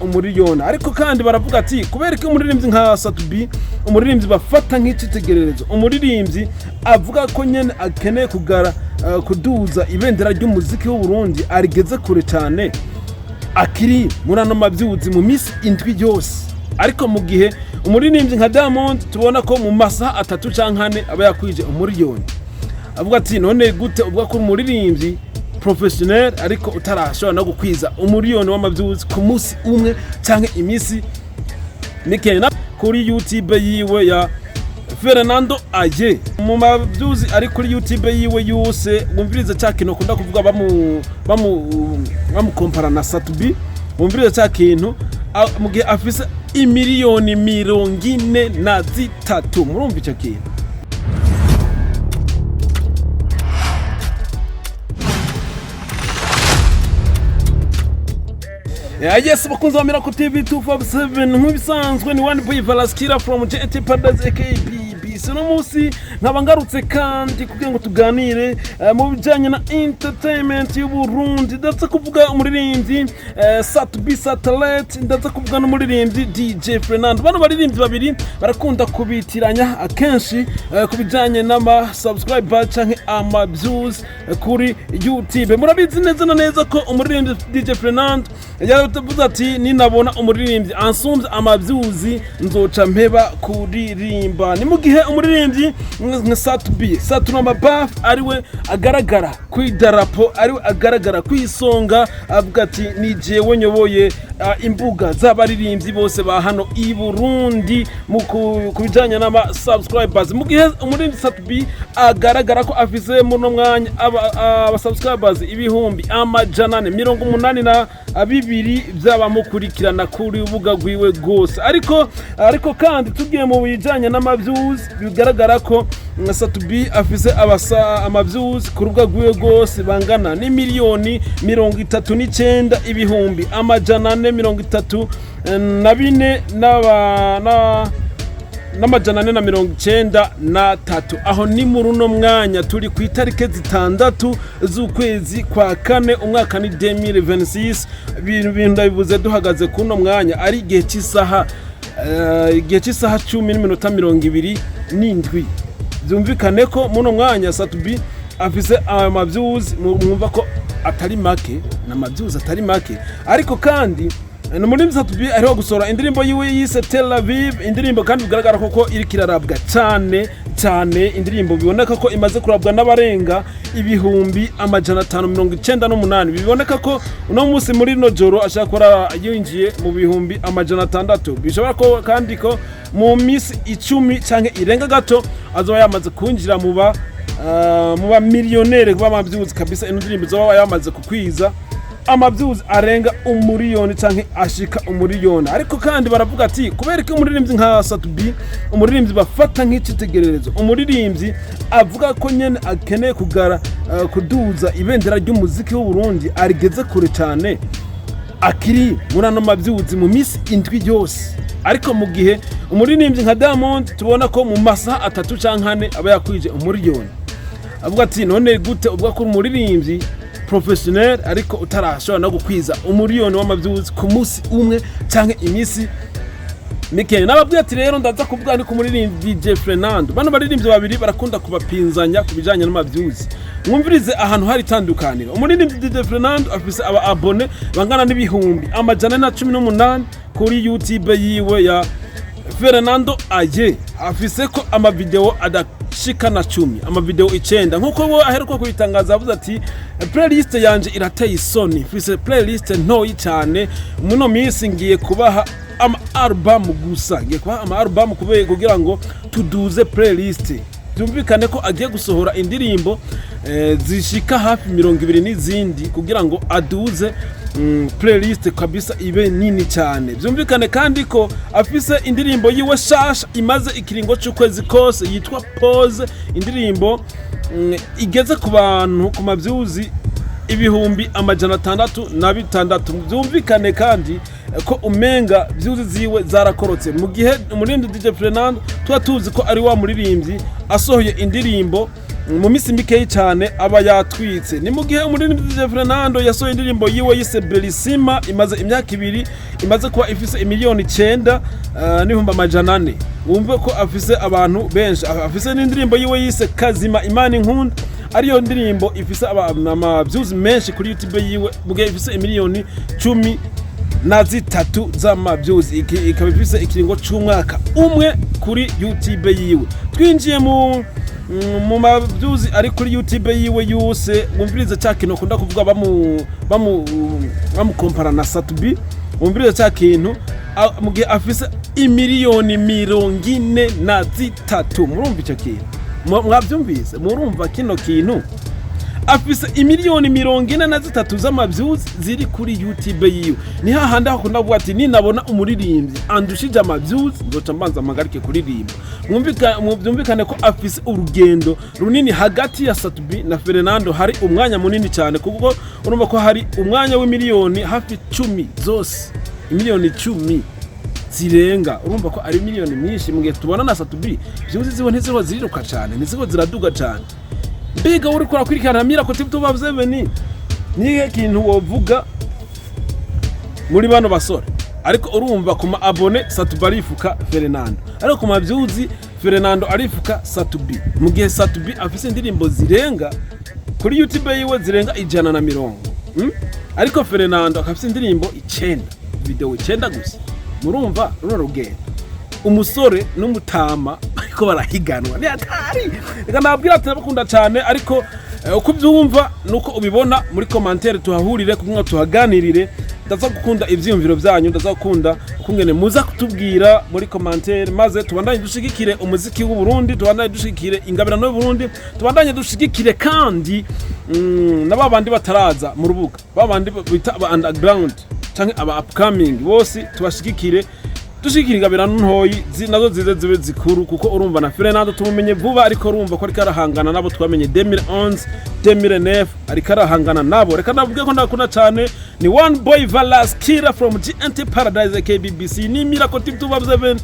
umuriyoni. Ariko kandi baravuga ati kubera ko umuririmbyi nka Satubi umuririmbyi bafata nk'icitegererezo, umuririmbyi avuga ko nyene akeneye kuduza ibendera ry'umuziki w'u Burundi arigeze kure cyane, akiri murano mavyuzi mu misi indwi yose. Ariko mu gihe umuririmbyi nka Diamond tubona ko mu masaha 3 canke 4 aba yakwije umuriyoni, avuga ati none gute ubwa ko umuririmbyi professionnel ariko utarashobora no gukwiza umuriyoni w'amavyuzi ku munsi umwe canke imisi mikena kuri YouTube yiwe ya FERNANDO AYEE. Mu mavyuzi ari kuri YouTube yiwe yose bumviriza cakino kunda kuvuga bamu compara na Satubi, bumviriza cakino mu gihe afise imiliyoni 43. Murumva ico kintu? Yes, bakunzi wa Miracle TV 257 nk'ibisanzwe ni one boy Valaskira from JT Paradise AKPB. Sino musi nkabangarutse kandi kugira ngo tuganire mu bijanye na entertainment y'u Burundi. Ndaza kuvuga umuririmbyi Satubi Satellite, ndaza kuvuga n'umuririmbyi DJ FERNANDO. Bano baririmbyi babiri barakunda kubitiranya akenshi ku bijanye n'ama subscriber canke ama views kuri YouTube. Murabizi neza na neza ko umuririmbyi DJ FERNANDO yaravuze ati ninabona umuririmbyi ansumvye amavyuzi nzoca mpeba kuririmba. Ni mu gihe umuririmbyi nka Satubi Saturama Baf ariwe agaragara kw'idarapo, ariwe agaragara kw'isonga, avuga ati nije nyoboye imbuga z'abaririmbyi bose ba hano i Burundi mu kubijanye n'ama subscribers. Mu gihe umuririmbyi Satubi agaragara ko afise muno mwanya aba subscribers ibihumbi 182 by'abamukurikirana kuri ubuga rwiwe gose. Ariko kandi tugiye mu bijanye n'amavyuzi bigaragara ko Satubi afise amavyuzi ku rubuga rwiwe gose bangana ni miliyoni 39 ibihumbi 434 n'amajana 493. Aho ni mu runo mwanya turi ku itarike 6 z'ukwezi kwa kane umwaka ni 2026. Ibintu ndabivuze duhagaze kuno mwanya ari igihe cy'isaha 10:27. Byumvikane ko muno mwanya Satubi afise amavyuzi mwumva ko atari make, na mavyuzi atari make. Ariko kandi n'umuririmbyi Satubi ariho gusora indirimbo yiwe yise Tel Aviv, indirimbo kandi bigaragara ko iri kirarabwa cyane, indirimbo biboneka ko imaze kurabwa n'abarenga ibihumbi 598. Biboneka ko uno munsi muri no joro ashaka kora yinjiye mu bihumbi 600. Bishobora ko kandi ko mu misi 10 canke irenga gato azoba yamaze kwinjira mu ba millionaire b'amavyuzi kabisa. Indirimbo zoba yamaze kukwiza amavyuzi arenga umuriyoni canke ashika umuriyoni. Ariko kandi baravuga ati kubera ko umuririmbyi nka Satubi umuririmbyi bafata nk'icitegererezo, umuririmbyi avuga ko nyene akeneye kuduza ibendera ry'umuziki w'u Burundi arigeze kure cyane, akiri murano mavyuzi mu misi indwi yose. Ariko mu gihe umuririmbyi nka Diamond tubona ko mu masaha 3 canke 4 aba yakwije umuriyoni, avuga ati none gute ubwa ko umuririmbyi professionnel ariko utarashobora no gukwiza umuriyoni w'amavyuzi ku munsi umwe canke imisi mikene. Nababwiye ati rero ndaza kuvuga ni ku muririmbyi DJ FERNANDO. Bano baririmbyi babiri barakunda kubapinzanya ku bijanye n'amavyuzi. Mwumvirize ahantu hari tandukaniro. Umuririmbyi DJ FERNANDO afise aba abone bangana n'ibihumbi 118 kuri YouTube yiwe ya FERNANDO AYEE. Afise ko amavideo adashika na 10, amavideo 9. Nkuko we aheruka kubitangaza avuze ati playlist yanje irateye isoni, afise playlist ntoyi cyane, muno misi ngiye kubaha album gusa, ngiye kubaha album kugira ngo tuduze playlist. Byumvikane ko agiye gusohora indirimbo zishika hafi 20 n'izindi kugira ngo aduze playlist kabisa ibe nini cyane. Byumvikane kandi ko afise indirimbo yiwe shasha imaze ikiringo cy'ukwezi kose yitwa Pause, indirimbo igeze ku bantu ku mavyuzi ibihumbi 606. Byumvikane kandi ko umenga vyuzi ziwe zarakorotse mu gihe umuririmbyi DJ FERNANDO tuba tuzi ko ari wa muririmbyi asohoye indirimbo mu misi mikeyi cyane aba yatwitse. Ni mu gihe umuririmbyi Fernando yasohoye indirimbo yiwe yise Bellissima imaze imyaka 2 imaze kuba ifise imiliyoni 9 n'ibihumbi amajana 4. Wumve ko afise abantu benshi. Afise n'indirimbo yiwe yise Kazima Imana Inkunda ariyo ndirimbo ifise ama-views menshi kuri YouTube yiwe mu gihe ifise imiliyoni 13 z'ama-views. Ikaba ifise ikiringo c'umwaka umwe kuri YouTube yiwe. Twinjiye mu ma-views ari kuri YouTube yiwe yose wumvirize cya kintu kunda kuvuga bamu compara na Satubi. Wumvirize cya kintu mu gihe afise imiliyoni 43. Murumva icyo kintu? Mwabyumvise? Murumva kino kintu? Afise imiliyoni 43 z'ama-views ziri kuri YouTube yiwe. Ni hahandi hakunda kuvuga ati ninabona umuririmbyi andushije ama-views ndoca mbanza magarike kuririmba. Mwumvikane ko afise urugendo runini hagati ya Satubi na Fernando. Hari umwanya munini cyane kuko urumva ko hari umwanya w'imiliyoni hafi 10 zose. Imiliyoni 10 zirenga. Urumva ko ari miliyoni myinshi mu gihe tubona na Satubi views ziwe ntiziho ziriruka cyane, ntiziho ziraduga cyane. Mbega uri kurakurikirana Miracle TV 257 nihe kintu wovuga muri bano basore? Ariko urumva kuma abone Satubi arifuka Fernando, ariko kuma views Fernando arifuka Satubi. Mu gihe Satubi afise indirimbo zirenga kuri YouTube yiwe zirenga 150. Ariko Fernando akafise indirimbo 9, video 9 gusa. Murumva runo rugendo umusore n'umutama ariko barahiganwa ni atari. Reka nabwira ati bakunda cyane, ariko uko byumva nuko ubibona muri commentaire tuhahurire kumwe tuhaganirire. Ndaza gukunda ivyumviro byanyu, ndaza gukunda kungene muza kutubwira muri commentaire, maze tubandanye dushigikire umuziki w'u Burundi, tubandanye dushigikire ingabirano y'u Burundi, tubandanye dushigikire kandi n'ababandi bataraza mu rubuga, babandi bita aba underground canke aba upcoming bose tubashigikire. Dushigikira ingabirano ntoyi nazo zibe zikuru, kuko urumva na Fernando tumumenye vuba, ariko urumva ko ari karahangana nabo twamenye 2011 2009 ari karahangana nabo. Reka navuge ko ndakunda cyane ni One Boy Valas Kira from GNT Paradise KBBC. Ni Miracle TV 257